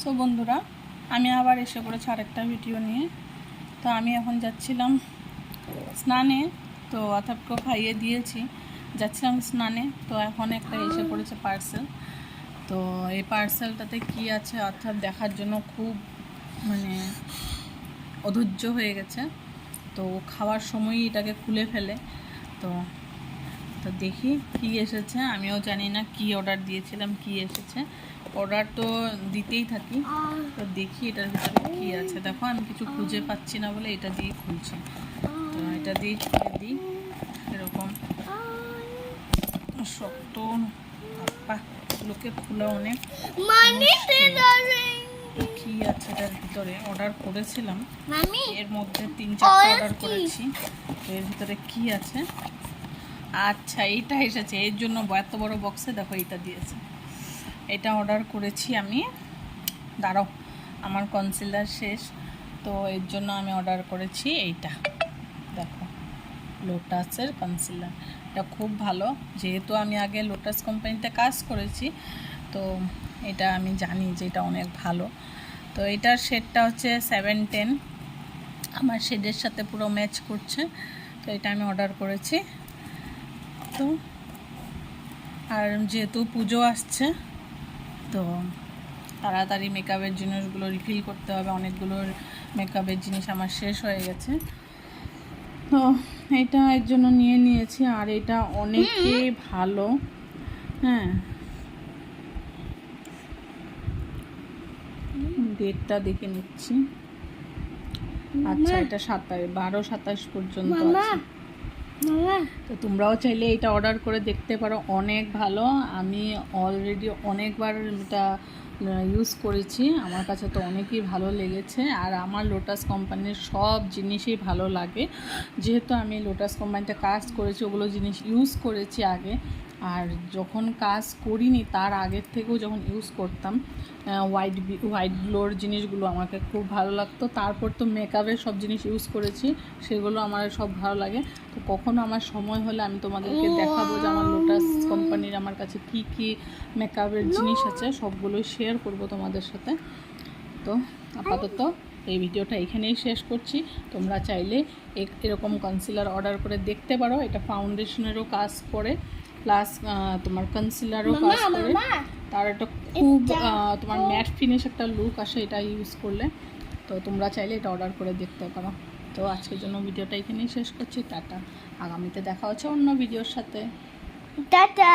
So বন্ধুরা, আমি আবার এসে পড়েছি আরেকটা ভিডিও নিয়ে। তো আমি এখন যাচ্ছিলাম স্নানে। তো অথাপকে খাইয়ে দিয়েছি, যাচ্ছিলাম স্নানে। তো এখন একটা এসে পড়েছে পার্সেল। তো এই পার্সেলটাতে কি আছে অর্থাৎ দেখার জন্য খুব অধৈর্য হয়ে গেছে। তো খাওয়ার সময়ই এটাকে খুলে ফেলে। তো তো দেখি কি এসেছে। আমিও জানি না কি অর্ডার দিয়েছিলাম, কি এসেছে। অর্ডার তো দিতেই থাকি। তো দেখি এটার ভিতরে কি আছে। দেখো আমি কিছু খুঁজে পাচ্ছি না বলে এটা দিয়ে খুলছি। তো এটা দিয়ে খুলে দিই। এরকম শক্ত লোকে খোলা অনেক কি আছে এটার ভিতরে। অর্ডার করেছিলাম, এর মধ্যে 3-4টা অর্ডার করেছি। তো এর ভিতরে কি আছে? আচ্ছা, এইটা এসেছে। এর জন্য এত বড় বক্সে দেখো এইটা দিয়েছে। এটা অর্ডার করেছি আমি। দাঁড়াও, আমার কনসিলার শেষ। তো এর জন্য আমি অর্ডার করেছি এইটা। দেখো, লোটাসের কনসিলার। এটা খুব ভালো, যেহেতু আমি আগে লোটাস কোম্পানিতে কাজ করেছি। তো এটা আমি জানি যে এটা অনেক ভালো। তো এটার শেডটা হচ্ছে 710। আমার শেডের সাথে পুরো ম্যাচ করছে। তো এটা আমি অর্ডার করেছি। তো আর যেহেতু পুজো আসছে, তো তাড়াতাড়ি মেকআপের জিনিসগুলো রিফিল করতে হবে। অনেকগুলো মেকআপের জিনিস আমার শেষ হয়ে গেছে। তো এটা এর জন্য নিয়ে নিয়েছি। আর এটা অনেকই ভালো। হ্যাঁ, ডেটটা দেখে নিচ্ছি। আচ্ছা, এটা 12-27 পর্যন্ত আছে। তো তোমরাও চাইলে এটা অর্ডার করে দেখতে পারো, অনেক ভালো। আমি অলরেডি অনেকবার এটা ইউজ করেছি, আমার কাছে তো অনেকই ভালো লেগেছে। আর আমার লোটাস কোম্পানির সব জিনিসই ভালো লাগে, যেহেতু আমি লোটাস কোম্পানিতে কাজ করেছি, ওগুলো জিনিস ইউজ করেছি আগে। আর যখন কাজ করিনি তার আগের থেকেও যখন ইউজ করতাম, হোয়াইট গ্লোর জিনিসগুলো আমাকে খুব ভালো লাগতো। তারপর তো মেকআপের সব জিনিস ইউজ করেছি, সেগুলো আমার সব ভালো লাগে। তো কখনো আমার সময় হলে আমি তোমাদেরকে দেখাবো যে আমার লোটাস কোম্পানির আমার কাছে কি কি মেকআপের জিনিস আছে, সবগুলোই শেয়ার করব তোমাদের সাথে। তো আপাতত এই ভিডিওটা এখানেই শেষ করছি। তোমরা চাইলে এরকম কনসিলার অর্ডার করে দেখতে পারো। এটা ফাউন্ডেশনেরও কাজ করে, প্লাস তোমার কনসিলারও কাজ করে। তার একটা খুব তোমার ম্যাট ফিনিশ একটা লুক আসে এটা ইউজ করলে। তো তোমরা চাইলে এটা অর্ডার করে দেখতে পারো। তো আজকের জন্য ভিডিওটা এখানেই শেষ করছি। টাটা। আগামীতে দেখা হচ্ছে অন্য ভিডিওর সাথে। টাটা।